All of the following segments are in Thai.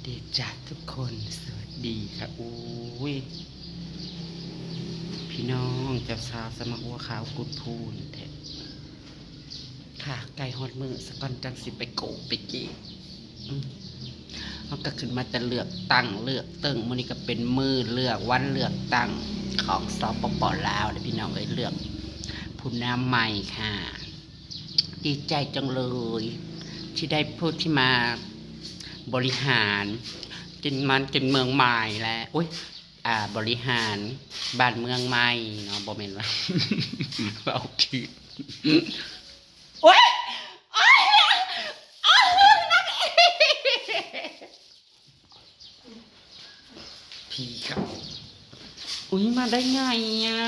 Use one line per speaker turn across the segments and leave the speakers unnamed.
ดีจ้ะทุกคนสวัสดีค่ะโอ้ยพี่น้องเจ้าสาวสมัครวัวขาวกุดพูนแท้ค่ะไก่ฮอดมือสกอนจังสิไปโกไปจีเขาก็ขึ้นมาแต่เลือกตั้งเลือกตึงมื้อนี้ก็เป็นมือเลือกวันเลือกตั้งของสปป.ลาวเด้อพี่น้องเอ้ยเลือกผู้นำใหม่ค่ะดีใจจังเลยที่ได้ผู้ที่มาบริหารจนเมืองใหม่แล้วอุ้ยบริหารบ้านเมืองใหม่เนาะบ่แม่นว่า เอาทีโอ้ยโอ้ยโอ้ยพี่ครับอุ้ยมาได้ไงอ่ะ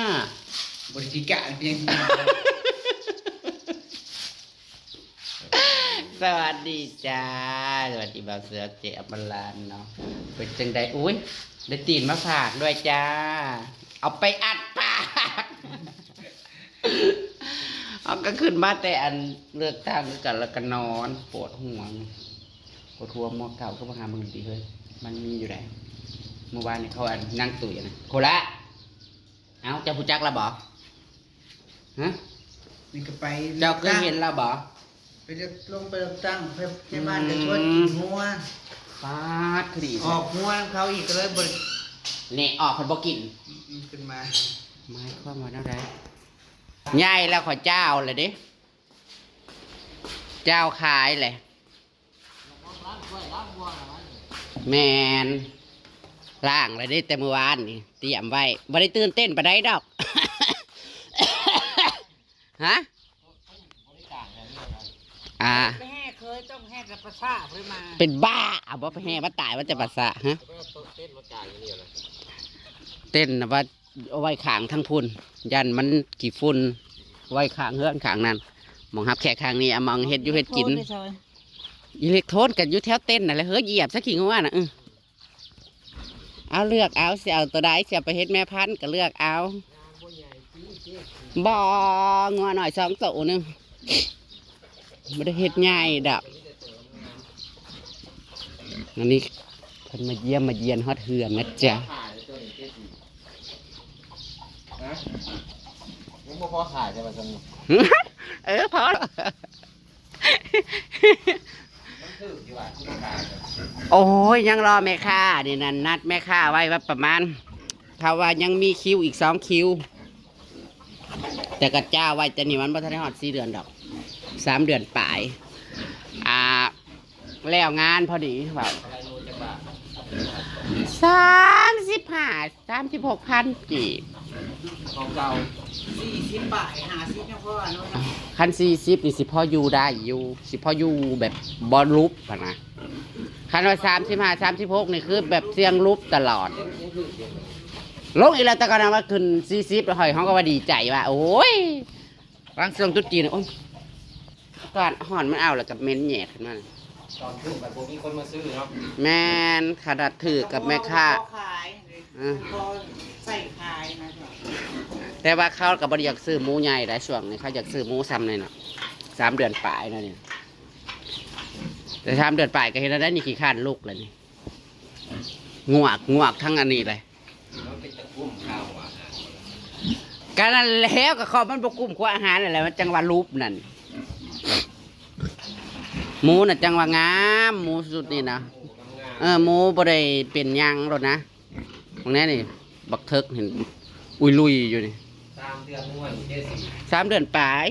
บริการเพียง
สวัสดีจ้าสวัสดีบ่าวเสือเจ๊อัปลานเนาะเป็นจังใดอุ้ยได้ตีนมาฝากด้วยจ้าเอาไปอัดปากเอาก็ขึ้นมาแต่อันเลือกตั้งกันแล้วก็นอนปวดหัวหมอเก่าก็มาหามึงดีเฮ้ยมันมีอยู่ไหนเมื่อวานนี่เขาอันนั่งตุ๋ยนะโคละเอ้าเจ้าผู้จักละบ่ฮะ
นี่ก็ไป
เจ้าเคยเห็นละบ่
ไปเลือกลงไปเลือกตั้งไปบ้านจะชวนกินหัว
ฟาดคดี
ออกหัวเขาอีกก็เลยบริ
เนี่ยออกคนบอกิน
ขึ้นมา
ไม่ข้อมาเท่าไรใหญ่แล้วขอเจ้าเลยดิเจ้าขายเลยแมนล่างเลยดิแต่เมื่อวานนี่เตรียมไว้บ่ได้ตื่นเต้นไปได้ดอก ฮะ
ไปแห่เคยต้องแห่กับประชาเพื่อมา
เป็นบ้าเอาบ่ไปแห่ว่าตายว่าจะปัสสะฮะเต้นนะว่าเอาไว้ขางทั้งพุ่นยันมันกี่ฝุ่นไว้ขางเฮือนขางนั้นมองหับแค่ขางนี้มองเฮ็ดอยู่เฮ็ดกินอิเล็กโทรนกันอยู่แถวเต้นน่ะแหละเฮ้ยเหยียบสักขี้ว่าน่ะเอาเลือกเอาเสียเอาตัวใดเสียไปเฮ็ดแม่พันธุ์ก็เลือกเอาบ่งัวหน่อยสองตัวนึงไม่ได้เฮ็ดง่ายดอกอันนี้เพิ่นมาเยี่ยมมาเยียนฮอดเฮือนนะจ๊ะ
ยังบ่พอขายใช่ไหมจัง
พอโอ้ยยังรอแม่ค้านี่นั่นนัดแม่ค้าไว้ว่าประมาณถ้าว่ายังมีคิวอีก2 คิวแต่กระเจ้าไว้แต่นี่มันบ่ทันได้ฮอด4 เดือนดอก3 เดือนปลายแล้วงานพอดีแบบ36,000 กีบ
ของเก่า40 บาท50ยังพอเนาะ
คัน40นี่สิพ่ออยู่ได้อยู่สิพ่ออยู่แบบบอลลุบปะนะคันว่า35 36นี่คือแบบเสียงลุบตลอดลงอีกแล้วแต่ก่อนว่าขึ้น40แล้วหอยเขาก็ว่าดีใจว่าโอ้ยวางเสียงตุ๊ดจีนโอ้ยก่อนห่อนมันเอาแล้วกับเม้นแหย่ขึ้นมา
ตอนขึ้นแบบมีคนมาซื้อเนาะ
แม่นขนาดถือกับแม่ค้า
ขายพอใส่ขายนะ
แต่ว่าเขากับบริอยากซื้อหมูใหญ่ได้ช่วงนี้เขาอยากซื้อหมูซ้ำเลยเนาะ3 เดือนปลายเนาะเนี่ยแต่3 เดือนปลายก็เห็นแล้วได้นี่ขี้ข้านลูกเลยนี่งวกทั้งอันนี้เลยการนั้นแล้วก็เขามันบกุ้มขวอาหารอะไรมันจังหวะรูปนั่นหมูน่ะจังหวะงามหมูสุดนี่นะหมูบ่ได้เป็นยังหรอกนะตรงนี้นี่บักเทิกเห็นอุยลุยอยู่นี่
3 เดือนม่วน
3 เดือนปลาย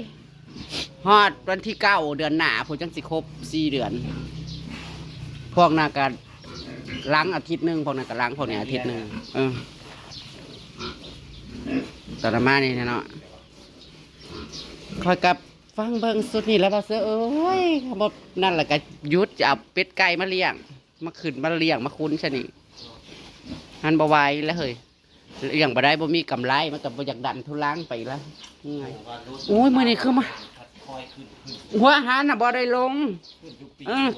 ฮอดวันที่9 เดือนหน้าผมจังสิครบ4 เดือนพวกน่ะก็ล้างอาทิตย์นึงพวกน่ะก็ล้างพวกนี้อาทิตย์นึงตอนมานี่เนาะคอยกับฟังเบิ่งสุดนี่แล้วว่าเสือเอ้ยบ่นั่นแหละก็ยุดจะเอาเป็ดไก่มาเลี้ยงมาขึ้นมาเลี้ยงมาคุ้นซะนี่หันบ่ไหวแล้วเฮ้ยเลี้ยงบ่ได้บ่มีกำไรมันก็บ่อยากดันทุลังไปแล้วยังไงโอ้ยมื้อนี้คือมาหัวอาหารน่ะบ่ได้ลง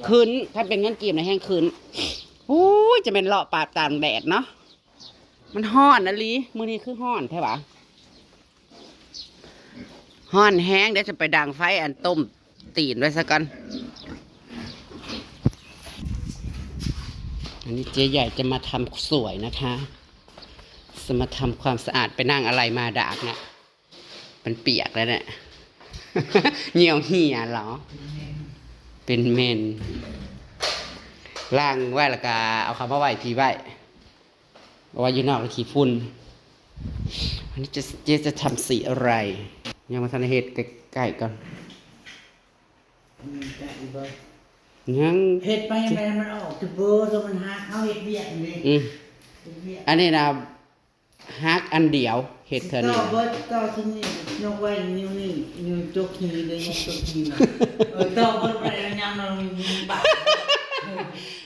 ขึ้นถ้าเป็นเงินกีบน่ะแห้งขึ้นโอ้ยจะเป็นเลาะปาดตามแดดเนาะมันฮ้อนนะลีมื้อนี้คือฮ้อนแท้หวะฮ้อนแห้งเดี๋ยวจะไปดังไฟอันต้มตีนไว้ซะก่อน อันนี้เจ๊ใหญ่จะมาทำสวยนะคะจะมาทำความสะอาดไปนั่งอะไรมาดากเนี่ยมันเปียกแล้วเนี่ย เหี่ยวเหี่ยเหรอ เป็นเมนล่างไว้และกาเอาคำว่าไหวพีไว้เอาไว้อยู่นอกแล้วขี้ฝุ่นอันนี้เจ๊จะทำสีอะไร ยังมาทันได้เฮ็ดใกล้ๆก่อนยัง
เฮ็ดไปแม่มันออกจะเบอร์แล้วมันหาเขาเฮ็ดเวียกนี่
อันนี้นะฮักอันเดียวเฮ็ดเท่านี้
ต่อเบิดต่อที่นี่ยกไว้นิ้วนี่นิ้วจกขีเลยยกจกขีนะต่อเบิดไปแล้วยังเรามีบาท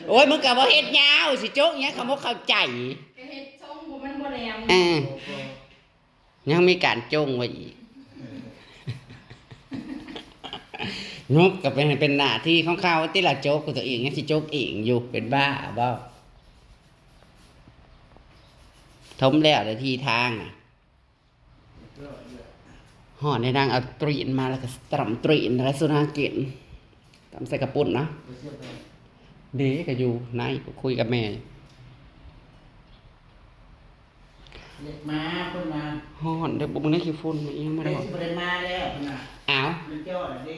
โอ้ยมึงกับว่าเฮ็ดยาวสิโจ๊กเนี้ยเขาบ่เข้าใจ
ก็เฮ็ดช่องบ่มันบ่แรง
ยังมีการจงไว้อีกนกก็เป็นหน้าที่ของเขาที่ละโจ๊กกับตัวเองงั้นสิโจ๊กเองอยู่เป็นบ้าบ่ทมแล้วในที่ทางห่อในนางเอาตรีนมาแล้วก็ตำตรีนแล้วสุนาเกตตำใส่กระปุ่นนะเด็กก็อยู่ไหนคุยกับแม่
เด็กมาคนมา
ห่อนเดี๋ยวบุ้งนี่ขี้ฝุ่นยังไม่ได้
สิบ่ได้มาแล้วนะ
อ้าว
มันเจ้าอะไรดิ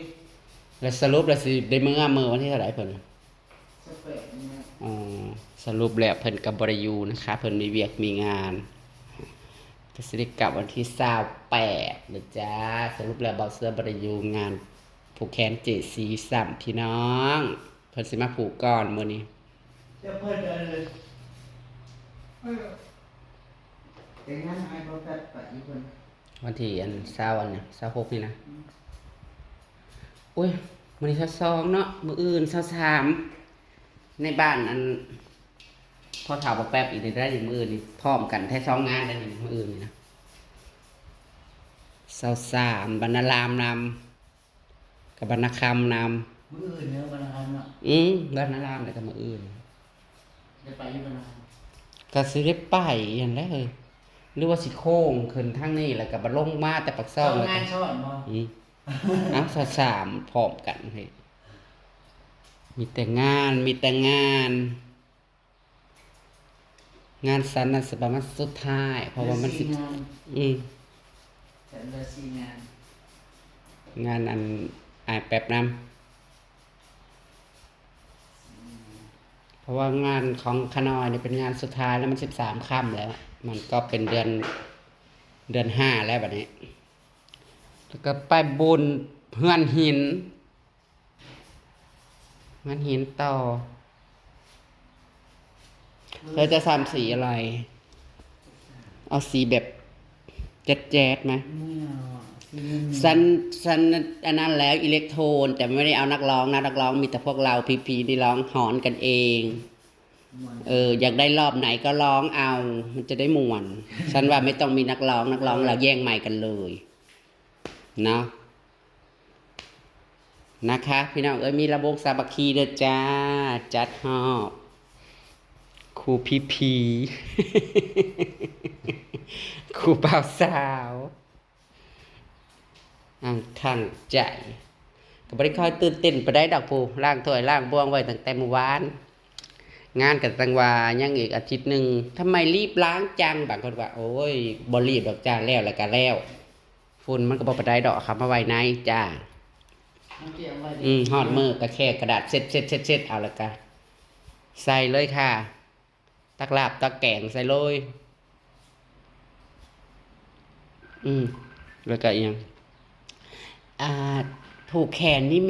แล้วสรุปแล้วสิได้มือวันที่เท่าไหร่เพิ่น
สเปรดเนี่ย
อ๋อสรุปแล้วเพิ่นกับบริยูนะคะเพิ่นมีเวียกมีงานก็สิได้กลับวันที่28นะจ๊ะสรุปแล้วเบาเสื้อบริยูงานผูกแขนเจสีซ้ำพี่น้องเพิ่นสิมาผูกก่อนมื้อนี้
เจ้าเพิ่นเลยแต่งั้นไอ้บ่ตัดไปอีกคน
วันที่อัน20อันเนี่ย26นี่นะอุ้ยมื้อนี้22เนาะมื้ออื่น23ในบ้านอันพอถามบอกแป๊บอีกได้อย่างมื้ออื่นนี่พร้อมกันแท้2งานได้นี่มื้ออื่นนี่นะ23บรรณารามนำกับบรรณคำนำ
มื้ออื่นเนื้อมันหันเนาะ
บรรณารามแล้วก็มื้ออื่น
จะไปอยู่มันหัน
ก็สิได้ไปอย่างแรกเลยหรือว่าสิโค้งขึ้นทางนี้แล้วก็บ่ลงมาแต่ปักซ่องแล้ว
งา
ก็
นช้อนบ่
เอ้า23พร้อมกันเฮ้ยมีแต่งานมีแต่งาน งานสันน่ะสิประมาณสุดท้าย เพราะว่ามันสิ
งาน
อืม
แต่ละสี่งาน
งานอันแป๊บนํเพราะว่างานของคณอยนี่เป็นงานสุดท้ายแล้วมัน13ค่ำแล้ว มันก็เป็นเดือน5แล้วบัดนี้ แล้วก็ไปบุญเฮือนหินเฮือนหินต่อเธอจะทำสีอะไร เอาสีแบบแจ๊ดๆไหม สันอันนั้นแล้วอิเล็กโทนแต่ไม่ได้เอานักร้องนะนักร้องมีแต่พวกเราพีที่ร้องหอนกันเอง อยากได้รอบไหนก็ร้องเอา มันจะได้ม่วน ฉันว่าไม่ต้องมีนักร้องเราแย่งไมค์กันเลยเนาะนะคะพี่น้องมีระบบสามัคคีเด้อจ้าจัดฮอบครูพี ครูบ่าวสาวทางใจก็บ่ได้ค่อยตื่นเต้นไปได้ดอกผู้ล้างถ้วยล้างบ้วงไว้ตั้งแต่เมื่อวานงานกับตังวายังอีกอาทิตย์หนึ่งทำไมรีบล้างจังบางคนว่าโอ้ยบ่รีบดอกจ้าแล้วก็แล้วฝุ่นมันก็บ่ปานใดดอกครับมาไว้ในจ้าฮอดมือก็แค่กระดาษเช็ดเอาแล้วก็ใส่เลยค่ะตักลาบตักแกงใส่เลยแล้วก็อีกอย่างผูกแขนนี่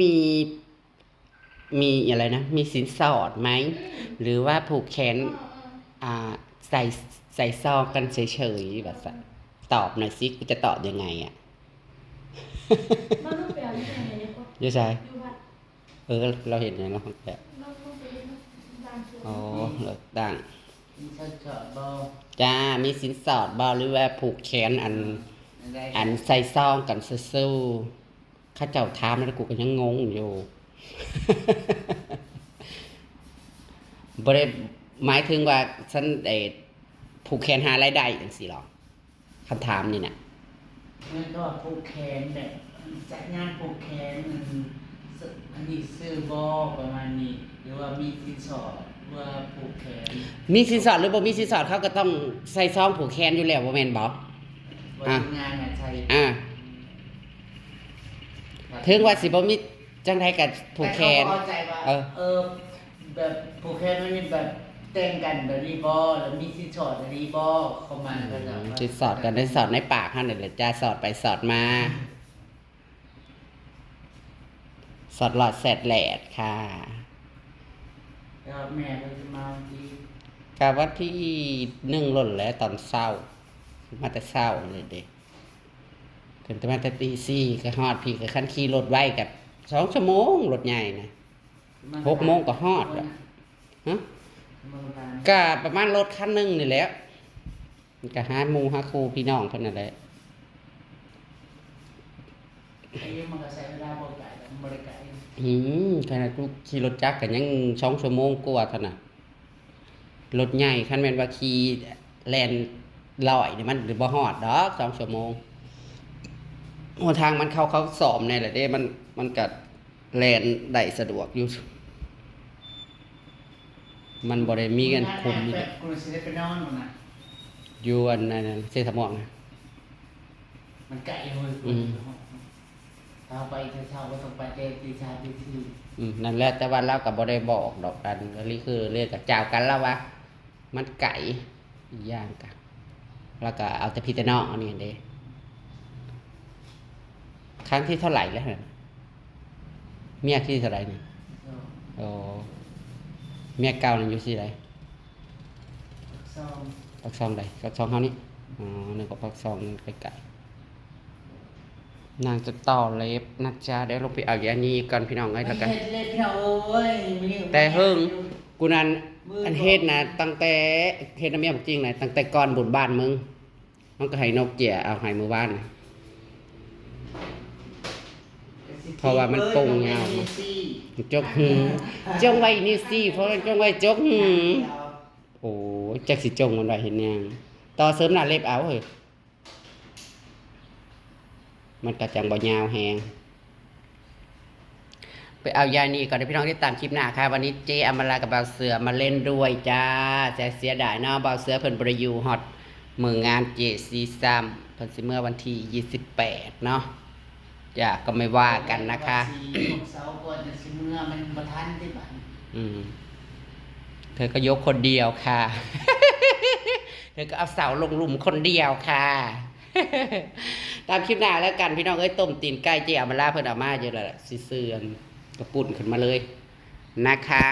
มีอะไรนะมีสินสอดไหมหรือว่าผูกแขนใส่ซองกันเฉยๆแบบตอบหน่อยสิกูจะตอบยังไงอ่ะ
มาลูกแปลนี่ไงเนี่ยก็
เยอะใช่
อยู่วัด
เราเห็นอย่างนั้นแบบ
เราต้องไปบ้านเพื่อน
อ๋อเลิกตั้ง
มีชั้นเฉาะบ่
จ้ามีสินสอดบ่หรือว่าผูกแขนอันใส่ซองกันซื่อๆข้าเจ้าถามแล้วกูก็ยังงงอยู่ บ่ได้หมายถึงว่าฉันผูกแขนหารายได้จังซี่หรอคำถามนี่น่ะ
แล้วก็ผูกแขนแบบจัดงานผูกแขนอันนี้ซื้อบ่ประมาณนี้หรือว่ามีสินสอด ว่าผูกแขน
มีสินสอดหรือบ่มีสินสอดเขาก็ต้องใส่ซองผูกแขนอยู่แล้วบ่แม่นบ่
ว่าทีมงานน่ะใช่
อ่าถึงว่าสิบ่มีจังไดก็ผูกแขน
ต่เขาเข้าใจว่า
เออ
แบบผูกแขนมันมีแบบแต่งกันแบบนี้บ่แล้วมีสินสอดแบบนี้บ่เข้ามาก็จะว่า
สินสอดกันได้สอดในปากหั่นแหละจ้าสอดไปสอดมา สอดหลอดแสดแหลดค่ะ
แล้วแม่ก็จะมาที่
กะว่าที่1หล่นแล้วตอนเช้ามาแต่เช้าเลยเด้ขึ้นแต่มาแต่ตี4ก็ฮอดพี่ก็คันขี่รถไว้กับ2ชั่วโมงรถใหญ่นะ 6 โมงก็ฮอดอะ ฮะ ก็ประมาณรถคันหนึงนี่แหละก็หาหมู่หาครูพี่น้องเพิ่นนั่นแหละ
ไอ้มันก็ใช้เวลาบ่ไกลแต่มันบ่ได้ไกล
ขนาดกูขี่รถจักรก็ยัง2ชั่วโมงกว่าเท่านั้นรถใหญ่คันแม่นว่าขี่แล่น100นี่มันบ่ฮอดดอก2ชั่วโมงหัวทางมันเขาสอบแน่แหละเด้มันก็แล่นได้สะดวกอยู่ มันบ่ได้มีกันคุม
แบกูสิได้ไปนอนมันน่ะ
อยู่อันนั้นเสถมองนะ
มันไกลเว้ย
อืม
ถ้าไปเช้าๆก็ต้องไปเตะตีชาตีสี่
นั่นแหละแต่ว่าเราก็บ่ได้บอกดอกกันก็นี่คือเรียกกับเจ้ากันแล้วว่ามันไก่อีกอย่างกันแล้วก็เอาแต่พี่แต่น้องอันนี้เด้ครั้งที่เท่าไหร่แล้วเนี่ยเมียที่เท่าไหร่เนี่ยโอ้เมียเก่านี่อยู่ที่ไหน
ซอง
ปักซองใดปักซองเฮานี่อ๋อนึกว่าปักซองไปไก่นางจะต่อเล็บนะจ๊ะเดี๋ยวลงไปเอายานี้ก่อนพี่น้องเอ้ยแล้วกัน
เฮ็ดเล็บพี่น้องโอ้ยมื้อนี้
แต่เฮิงกูนั้นอันเฮ็ดนะตั้งแต่เฮ็ดน้ำเมียจริงนะตั้งแต่ก่อนบุญบ้านมึงมันก็ให้นกเจียเอาให้มือบ้านน่ะ เพราะว่ามันโป่งยาว จกหืมจงไว้นี่สิเพราะจงไว้จกหืมโอ้จักสิจงมันไว้เห็นยังต่อเสริมหน้าเล็บเอาเฮ้ยมันก็จังบ่ยาวแฮงไปเอายานี่ก่อนเดี๋ยวพี่น้องได้ตามคลิปหน้าค่ะวันนี้เจอมรากับบ่าวเสือมาเล่นด้วยจ้าแต่เสียดายเนาะบ่าวเสือเพิ่นบ่ได้อยู่ฮอตมื้องานเจซีซัมเพิ่นสิเมื่อวันที่28เนาะจ้ะก็ไม่ว่ากันนะคะ
เสาร์ก่อนจะสิเมื่อมันบ่ทันที่บ้าน
เธอก็ยกคนเดียวค่ะ เธอก็เอาเสาลงหลุมคนเดียวค่ะ ตามคลิปหน้าแล้วกันพี่น้องเอ้ยต้มตีนไก่เจียวมาล่าเพิ่นเอามาเยอะแล้วล่ะสิเสื่อนกระปุ่นขึ้นมาเลยนะคะ